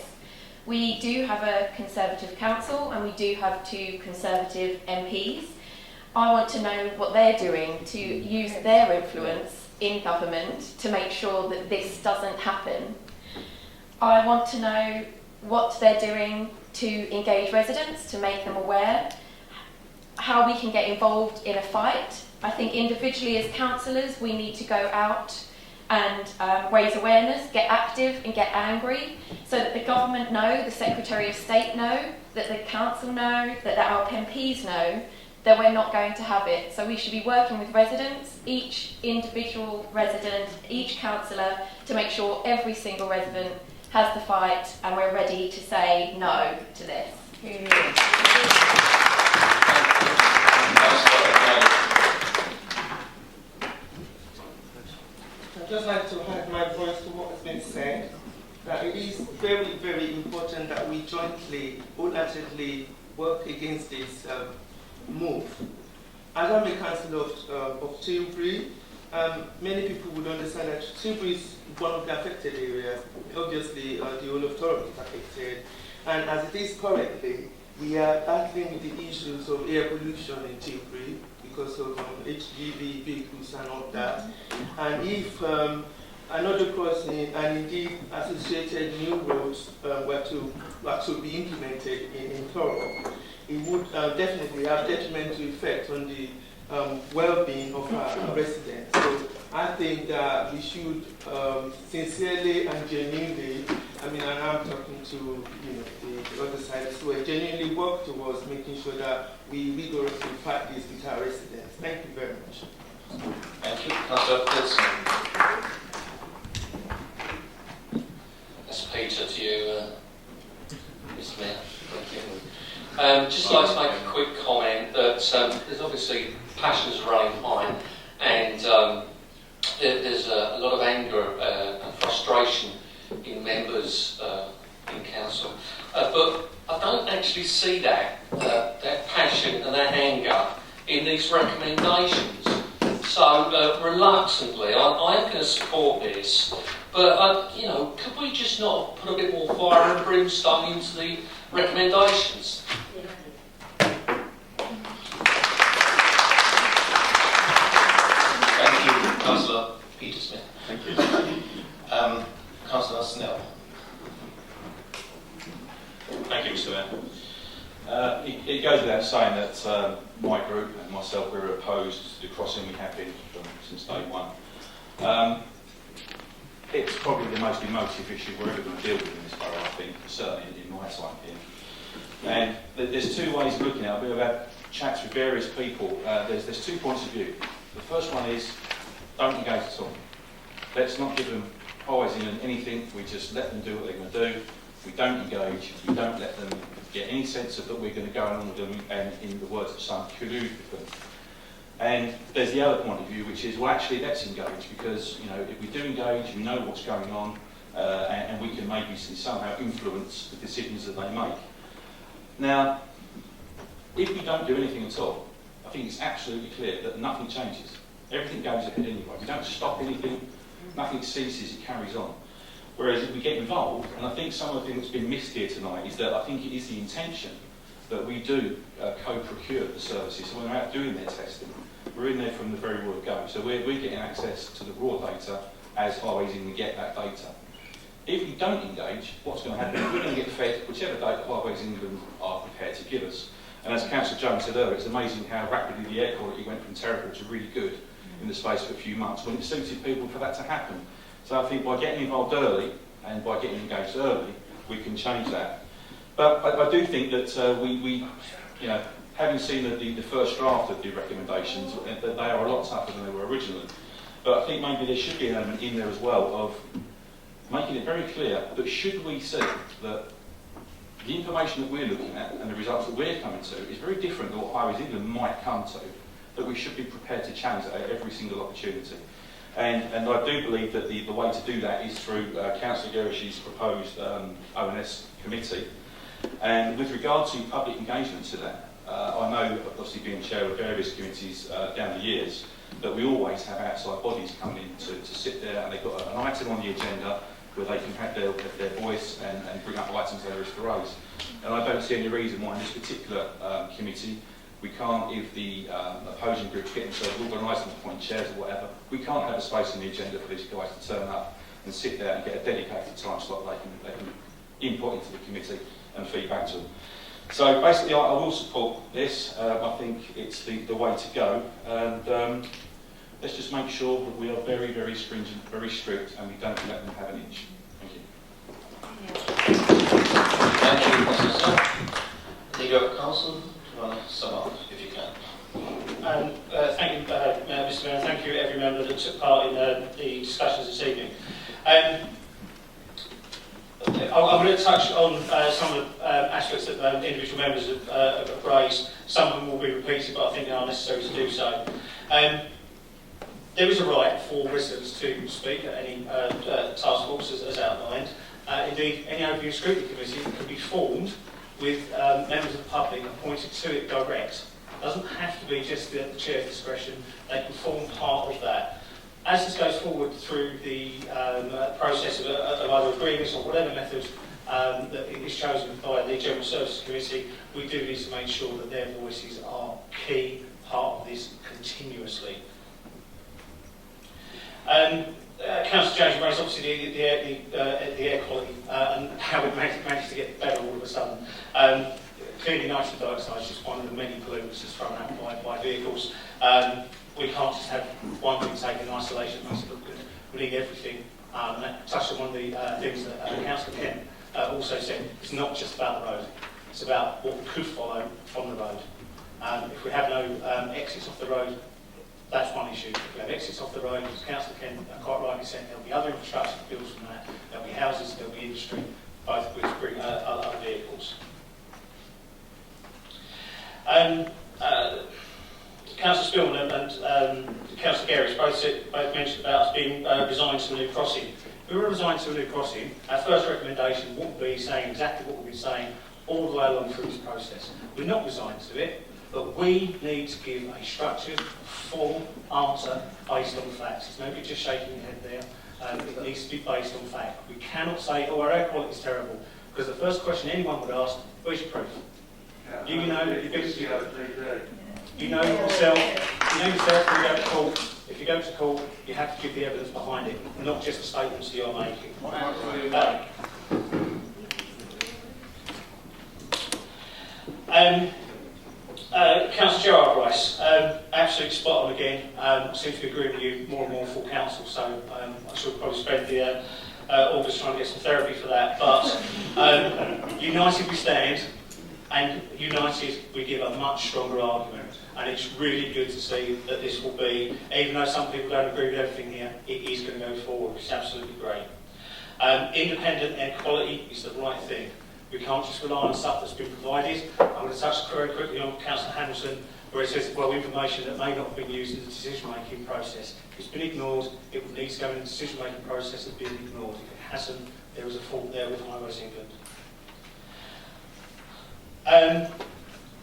[SPEAKER 18] We do have a Conservative council, and we do have 2 Conservative MPs. I want to know what they're doing to use their influence in government to make sure that this doesn't happen. I want to know what they're doing to engage residents, to make them aware, how we can get involved in a fight. I think individually as councillors we need to go out and raise awareness, get active and get angry, so that the government know, the Secretary of State know, that the council know, that our MPs know that we're not going to have it. So we should be working with residents, each individual resident, each councillor, to make sure every single resident has the fight and we're ready to say no to this.
[SPEAKER 19] I'd just like to add my voice to what has been said, that it is very, very important that we jointly, wholeheartedly work against this move. As I'm a councillor of Tilbury, many people would understand that Tilbury is one of the affected areas. Obviously, the whole of Thurrock is affected. And as it is currently, we are battling with the issues of air pollution in Tilbury because of HGV vehicles and all that. And if another crossing and indeed associated new roads were to be implemented in Thurrock, it would definitely have detrimental effect on the well-being of our residents. So I think that we should sincerely and genuinely, and I'm talking to the other side as well, genuinely work towards making sure that we rigorously fight this with our residents. Thank you very much.
[SPEAKER 1] Thank you. Councillor Pearson.
[SPEAKER 12] That's Peter to you, Mr. Mayor. Thank you. Just like to make a quick comment that there's obviously passions running high, and there's a lot of anger and frustration in members in council. But I don't actually see that passion and that anger in these recommendations. So reluctantly, I am going to support this. But could we just not put a bit more fire and brimstone into the recommendations?
[SPEAKER 1] Thank you, Councillor Peter Smith.
[SPEAKER 11] Thank you.
[SPEAKER 1] Councillor Snell.
[SPEAKER 20] Thank you, Mr. Mayor. It goes without saying that my group and myself, we're opposed to the crossing. We have been since day one. It's probably the most emotive issue we're ever going to deal with in this borough, I think, certainly in my time here. And there's 2 ways of looking at it. I've had chats with various people. There's 2 points of view. The first one is, don't engage at all. Let's not give them highways in anything. We just let them do what they're going to do. We don't engage. We don't let them get any sense of that we're going to go along with them and, in the words of some, collude with them. And there's the other point of view, which is, well, actually, let's engage, because if we do engage, we know what's going on, and we can maybe somehow influence the decisions that they make. Now, if we don't do anything at all, I think it's absolutely clear that nothing changes. Everything goes ahead anyway. We don't stop anything. Nothing ceases. It carries on. Whereas if we get involved, and I think some of the things that's been missed here tonight is that I think it is the intention that we do co-procure the services. So when we're out doing their testing, we're in there from the very word go. So we're getting access to the raw data as Highways England get that data. If we don't engage, what's going to happen? We're going to get fed whichever data Highways England are prepared to give us. And as Councillor Jones said earlier, it's amazing how rapidly the air quality went from terrible to really good in the space of a few months, when it suited people for that to happen. So I think by getting involved early and by getting engaged early, we can change that. But I do think that we having seen the first draft of the recommendations, that they are a lot tougher than they were originally. But I think maybe there should be an element in there as well of making it very clear that should we see that the information that we're looking at and the results that we're coming to is very different than what Highways England might come to, that we should be prepared to challenge that at every single opportunity. And I do believe that the way to do that is through Councillor Gerish's proposed ONS committee. And with regard to public engagement to that, I know, obviously being chair of various committees down the years, that we always have outside bodies coming in to sit there, and they've got an item on the agenda where they can have their voice and bring up items they wish to raise. And I don't see any reason why in this particular committee we can't, if the opposing groups get themselves organised and appoint chairs or whatever, we can't have a space on the agenda for these guys to turn up and sit there and get a dedicated time slot they can input into the committee and feed back to them. So basically I will support this. I think it's the way to go, and let's just make sure that we are very, very stringent, very strict, and we don't let them have an inch. Thank you.
[SPEAKER 1] Thank you, Mr. Sir. Leader of Council, do you want to sum up, if you can?
[SPEAKER 2] Thank you, Mr. Mayor, and thank you every member that took part in the discussions this evening. I'm going to touch on some of the aspects that individual members have raised. Some of them will be repeated, but I think they are necessary to do so. There is a right for residents to speak at any task force, as outlined. Indeed, any overview scrutiny committee can be formed with members of the public appointed to it direct. It doesn't have to be just the chair's discretion. They can form part of that. As this goes forward through the process of either agreements or whatever method that is chosen by the General Services Committee, we do need to make sure that their voices are key part of this continuously. Councillor Jones raised obviously the air quality and how it managed to get better all of a sudden. Clearly nitrogen dioxide is just one of the many pollutants that's thrown out by vehicles. We can't just have one thing taken in isolation, it makes it look good. We need everything. And that touched on one of the things that Councillor Kent also said. It's not just about the road, it's about what could follow from the road. If we have no exits off the road, that's one issue. If we have exits off the road, as Councillor Kent quite rightly said, there'll be other infrastructure that builds from that. There'll be houses, there'll be industry, both of which bring other vehicles. Councillor Spillman and Councillor Gerrits both mentioned about us being resigned to a new crossing. If we were resigned to a new crossing, our first recommendation wouldn't be saying exactly what we've been saying all the way along through this process. We're not resigned to it, but we need to give a structured, full answer based on facts. There's nobody just shaking your head there. It needs to be based on fact. We cannot say, oh, our air quality is terrible, because the first question anyone would ask, where's your proof? You know that you know yourself when you go to court. If you go to court, you have to give the evidence behind it, not just the statements that you're making. Councillor Gerard Rice, absolutely spot on again. I seem to be agreeing with you more and more full council, so I should probably spend the August trying to get some therapy for that. But united we stand, and united we give a much stronger argument. And it's really good to see that this will be, even though some people don't agree with everything here, it is going to go forward, which is absolutely great. Independent air quality is the right thing. We can't just rely on stuff that's been provided. I'm going to touch very quickly on Councillor Hamilton, where it says, well, information that may not have been used in the decision-making process. If it's been ignored, it will need to go in the decision-making process and be ignored. If it hasn't, there is a fault there with Highways England.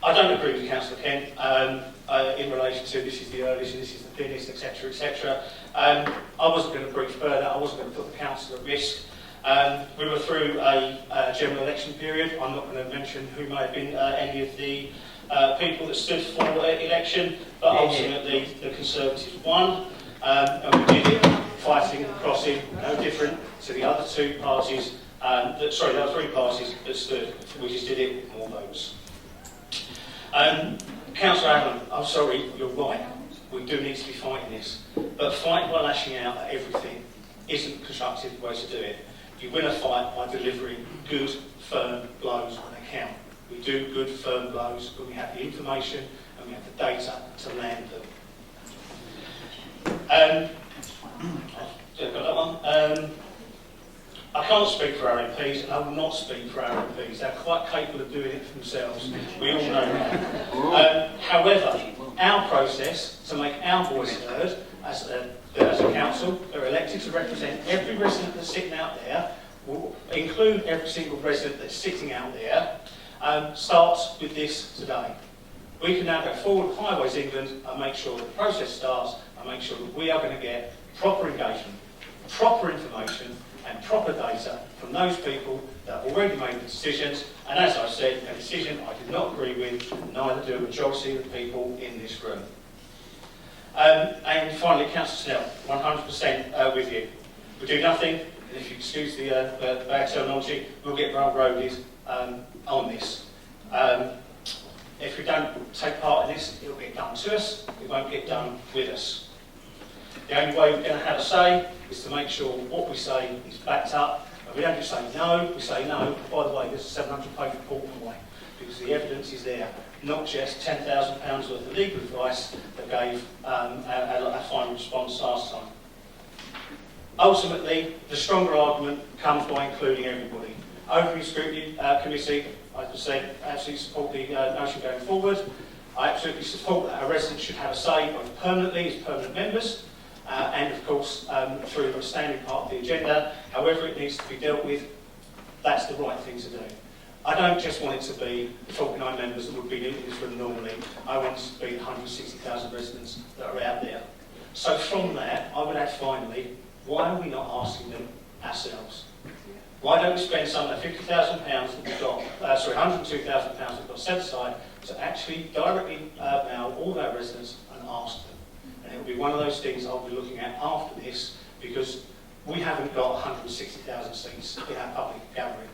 [SPEAKER 2] I don't agree with Councillor Kent in relation to this is the earliest and this is the thinnest, etc., etc. I wasn't going to brief further. I wasn't going to put the council at risk. We were through a general election period. I'm not going to mention who may have been any of the people that stood for election, but ultimately the Conservatives won, and we did it fighting and crossing, no different to the other two parties. The other three parties that stood. We just did it with more votes. Councillor Allen, I'm sorry, you're right. We do need to be fighting this. But fighting by lashing out at everything isn't a constructive way to do it. You win a fight by delivering good, firm blows when they count. We do good, firm blows when we have the information and we have the data to land them. Got that one? I can't speak for our MPs, and I will not speak for our MPs. They're quite capable of doing it for themselves. We all know that. However, our process to make our voice heard as a council, they're elected to represent every resident that's sitting out there. will include every single resident that's sitting out there, starts with this today. We can now go forward with Highways England and make sure that the process starts and make sure that we are going to get proper engagement, proper information and proper data from those people that have already made the decisions. And as I said, a decision I did not agree with, neither do a majority of the people in this room. And finally, Councillor Snell, 100% with you. We do nothing, and if you excuse the bad terminology, we'll get roadies on this. If we don't take part in this, it'll get done to us, it won't get done with us. The only way we're going to have a say is to make sure what we say is backed up. And we don't just say no, we say no. By the way, there's a 700-page report on the way, because the evidence is there, not just £10,000 worth of legal advice that gave a final response last time. Ultimately, the stronger argument comes by including everybody. Overview Scrutiny Committee, I just said, absolutely support the notion going forward. I absolutely support that our residents should have a say both permanently as permanent members and of course through a standing part of the agenda. However it needs to be dealt with, that's the right thing to do. I don't just want it to be the 49 members that would be in this room normally. I want it to be the 160,000 residents that are out there. So from that, I would add finally, why are we not asking them ourselves? Why don't we spend some of the £50,000 that we've got, £102,000 we've got set aside to actually directly mail all of our residents and ask them? And it'll be one of those things I'll be looking at after this, because we haven't got 160,000 seats in our public gallery.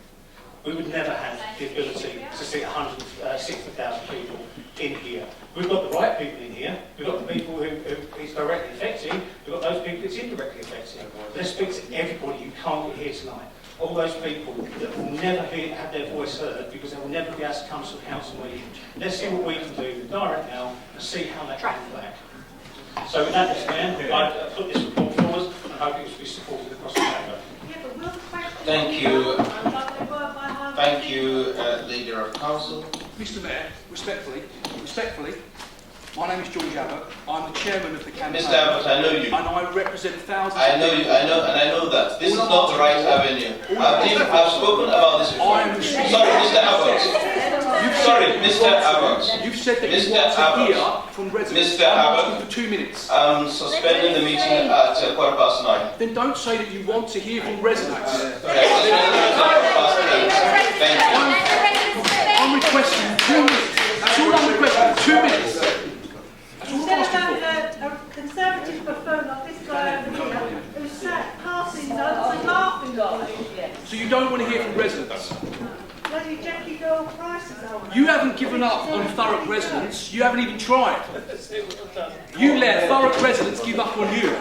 [SPEAKER 2] We would never have the ability to sit 160,000 people in here. We've got the right people in here. We've got the people who it's directly affecting. We've got those people it's indirectly affecting. Let's speak to everybody who can't get here tonight. All those people that will never have their voice heard because they will never be able to come to a council meeting. Let's see what we can do with direct now and see how that comes back. So with that, Mr. Mayor, I put this report forward and hope it will be supported across the chamber.
[SPEAKER 1] Thank you. Thank you, Leader of Council.
[SPEAKER 3] Mr. Mayor, respectfully, my name is George Abbott. I'm the chairman of the campaign.
[SPEAKER 1] Mr. Abbott, I know you.
[SPEAKER 3] And I represent thousands.
[SPEAKER 1] I know you. I know that. This is not the right avenue. I've spoken about this before. Sorry, Mr. Abbott. Sorry, Mr. Abbott.
[SPEAKER 3] You've said that you want to hear from residents.
[SPEAKER 1] Mr. Abbott,
[SPEAKER 3] for 2 minutes.
[SPEAKER 1] I'm suspending the meeting at 9:15.
[SPEAKER 3] Then don't say that you want to hear from residents.
[SPEAKER 1] Thank you.
[SPEAKER 3] I'm requesting 2 minutes. That's all I'm requesting. 2 minutes. That's all I'm asking for.
[SPEAKER 21] A Conservative buffoon like this guy over here who sat passing notes and laughing at you.
[SPEAKER 3] So you don't want to hear from residents?
[SPEAKER 21] Bloody Jackie Girl prices on.
[SPEAKER 3] You haven't given up on Thurrock residents. You haven't even tried. You let Thurrock residents give up on you.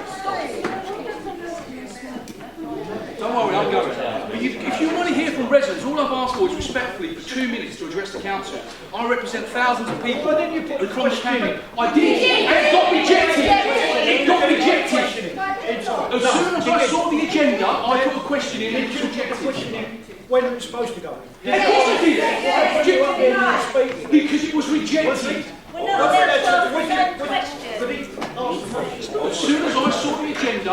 [SPEAKER 3] Don't worry, I'm going. But if you want to hear from residents, all I've asked for is respectfully for 2 minutes to address the council. I represent thousands of people across the campaign. I did, and it got rejected. It got rejected. As soon as I saw the agenda, I put a question in and it was rejected.
[SPEAKER 17] When it was supposed to go in.
[SPEAKER 3] Of course I did. Because it was rejected. As soon as I saw the agenda, I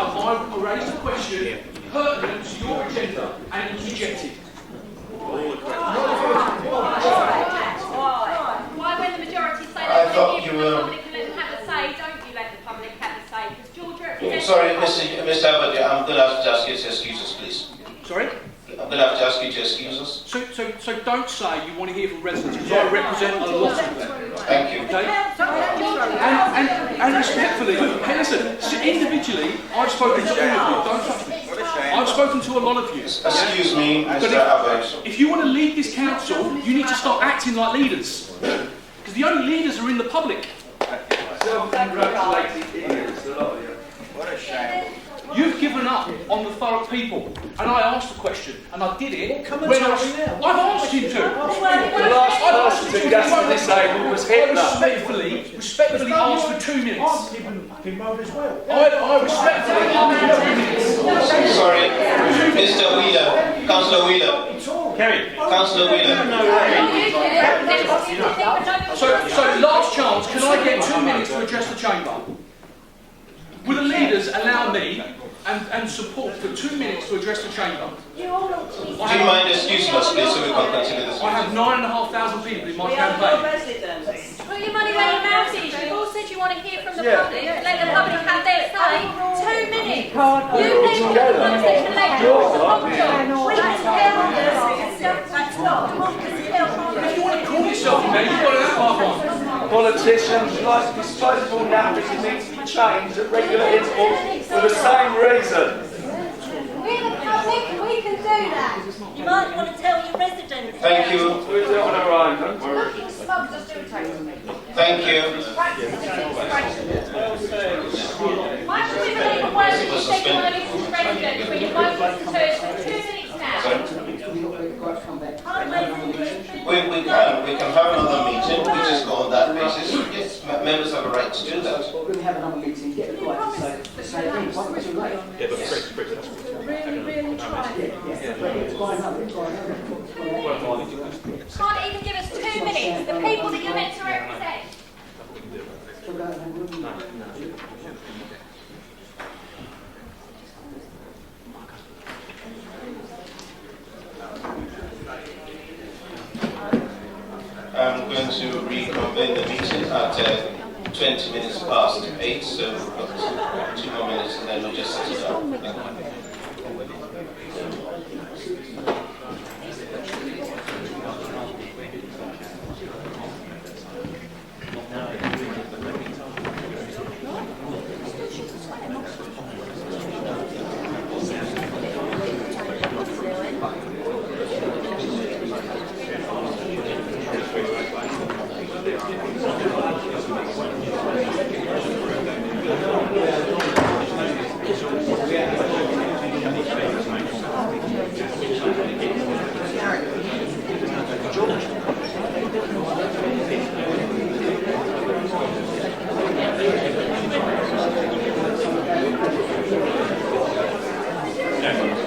[SPEAKER 3] raised a question pertinent to your agenda, and it was rejected.
[SPEAKER 22] Why, when the majority say
[SPEAKER 1] I
[SPEAKER 22] they
[SPEAKER 1] thought
[SPEAKER 22] want to
[SPEAKER 1] you
[SPEAKER 22] give the
[SPEAKER 1] were-
[SPEAKER 22] public and let them have a say, don't you let the public have a say? Because George represents...
[SPEAKER 1] Sorry, Mr. Abbott, I'm going to have to ask you to excuse us, please.
[SPEAKER 3] Sorry?
[SPEAKER 1] I'm going to have to ask you to excuse us.
[SPEAKER 3] So don't say you want to hear from residents, because I represent a lot of them.
[SPEAKER 1] Thank you.
[SPEAKER 3] Okay? And respectfully, hey, listen, individually, I've spoken to all of you. Don't touch me. I've spoken to a lot of you.
[SPEAKER 1] Excuse me,
[SPEAKER 3] But
[SPEAKER 1] Mr. Abbott.
[SPEAKER 3] if you want to lead this council, you need to start acting like leaders. Because the only leaders are in the public.
[SPEAKER 23] Self-congratulating idiots, a lot of you. What a shame.
[SPEAKER 3] You've given up on the Thurrock people, and I asked the question, and I did it.
[SPEAKER 17] Come and tell me now.
[SPEAKER 3] I've asked you to.
[SPEAKER 23] The last person to gas the disabled was Hitler.
[SPEAKER 3] Respectfully asked for 2 minutes.
[SPEAKER 17] I've given fucking mode as well.
[SPEAKER 3] I respectfully asked for 2 minutes.
[SPEAKER 1] Sorry, Mr. Wheeler, Councillor Wheeler. Councillor Wheeler.
[SPEAKER 3] So last chance, can I get 2 minutes to address the chamber? Will the leaders allow me and support for 2 minutes to address the chamber.
[SPEAKER 1] Do you mind excusing us, please, so we can continue this
[SPEAKER 3] I have
[SPEAKER 1] meeting?
[SPEAKER 3] 9,500 people in my campaign.
[SPEAKER 22] Put your money where your mouth is. You've all said you want to hear from the public. Let the public have their say. 2 minutes. You think you're the ones that can let you
[SPEAKER 21] We can tell that's not
[SPEAKER 3] If you want to call yourself a man, you've got to have one.
[SPEAKER 23] Politicians like disposable nappies who need to be changed at regular intervals for the same reason.
[SPEAKER 21] We're the public, we can do that. You might want to tell your residents.
[SPEAKER 1] Thank you.
[SPEAKER 23] We'll do it on our own, don't worry.
[SPEAKER 1] Thank you.
[SPEAKER 22] Why should we believe a word that you said you want to listen to residents when you voted to for 2 minutes now?
[SPEAKER 1] We can have another meeting. We just go on that basis. Yes, members have a right to do that.
[SPEAKER 4] When we have another meeting, get the right to say things, why not too late?
[SPEAKER 20] Yeah, but Chris, that's
[SPEAKER 21] Really try.
[SPEAKER 22] Can't even give us 2 minutes. The people that you're meant to represent.
[SPEAKER 1] I'm going to reconvene the meeting at 20 minutes past 8, so we've got 2 more minutes and then we'll just set it up. Thank you.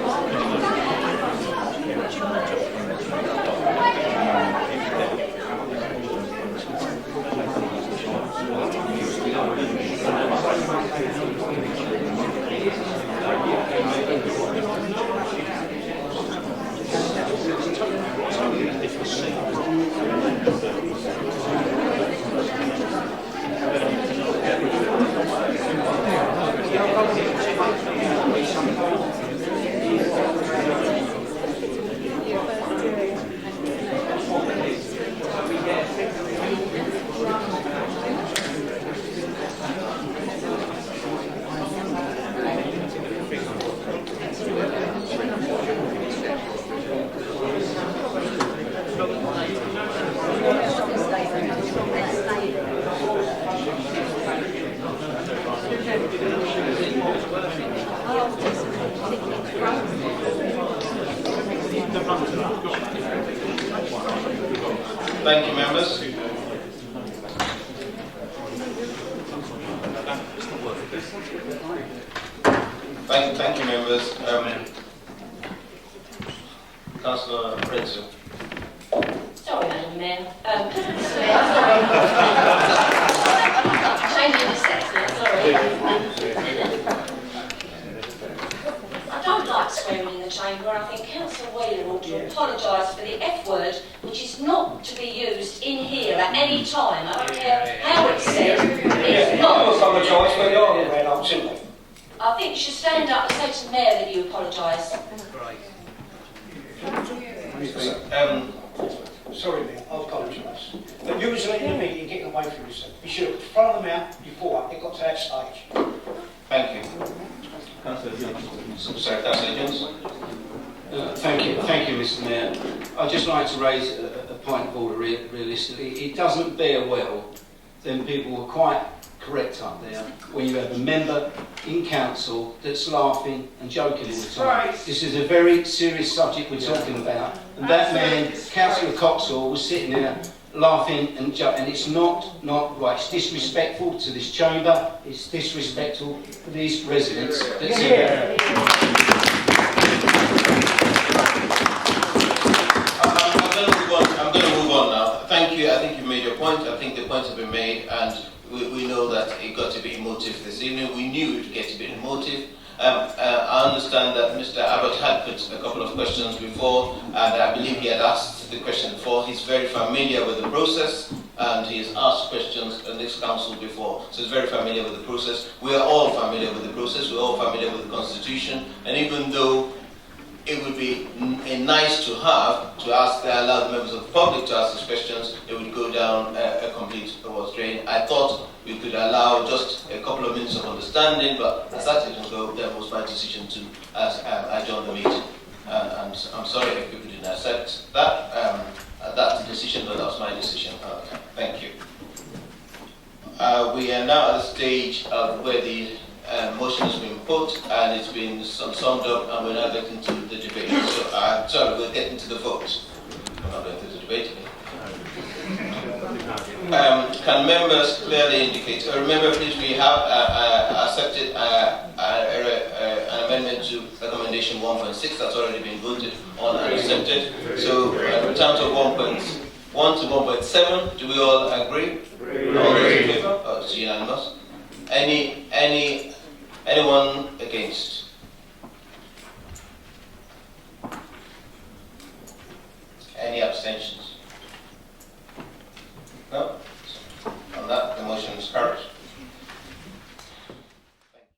[SPEAKER 1] Thank you, members. Thank you, members. Councillor Renzo.
[SPEAKER 16] Sorry, Madam Mayor. Changing the sex now, sorry. I don't like swearing in the chamber. I think Councillor Wheeler ought to apologise for the F word, which is not to be used in here at any time. I don't care how it's said. It's not.
[SPEAKER 17] Apologise when you're aware, I'm simple.
[SPEAKER 16] I think you should stand up and say to the Mayor that you apologise.
[SPEAKER 17] Sorry, Mayor, I apologise. But you was leading the meeting, getting away from yourself. You should have thrown them out before it got to that stage.
[SPEAKER 1] Thank you. Councillor Jones.
[SPEAKER 4] Thank you, Mr. Mayor. I'd just like to raise a point of order realistically. It doesn't bear well, then people were quite correct up there, when you have a member in council that's laughing and joking all the time. This is a very serious subject we're talking about, and that man, Councillor Coxall, was sitting there laughing and joking, and it's not right. It's disrespectful to this chamber, it's disrespectful to these residents that's here.
[SPEAKER 1] I'm going to move on now. Thank you. I think you made your point. I think the points have been made, and we know that it got to be emotive this evening. We knew it would get to be emotive, I understand that Mr. Abbott had put a couple of questions before, and I believe he had asked the question before. He's very familiar with the process, and he has asked questions in this council before, so he's very familiar with the process. We are all familiar with the process, we're all familiar with the Constitution, and even though it would be nice to have, to allow the members of the public to ask these questions, it would go down a complete drain. I thought we could allow just a couple of minutes of understanding, but as that didn't go, that was my decision to adjourn the meeting. And I'm sorry if people didn't accept that. That's the decision, but that was my decision. Okay, thank you. We are now at the stage of where the motion has been put and it's been summed up, and we're now getting to the debate. So, sorry, we're getting to the vote. We're not going to the debate again. Can members clearly indicate? Remember, please, we have accepted an amendment to recommendation 1.6 that's already been voted on and accepted. So, return to 1.1 to 1.7. Do we all agree? All those in favour? Oh, it's unanimous. Anyone against? Any abstentions? No? On that, the motion is carried.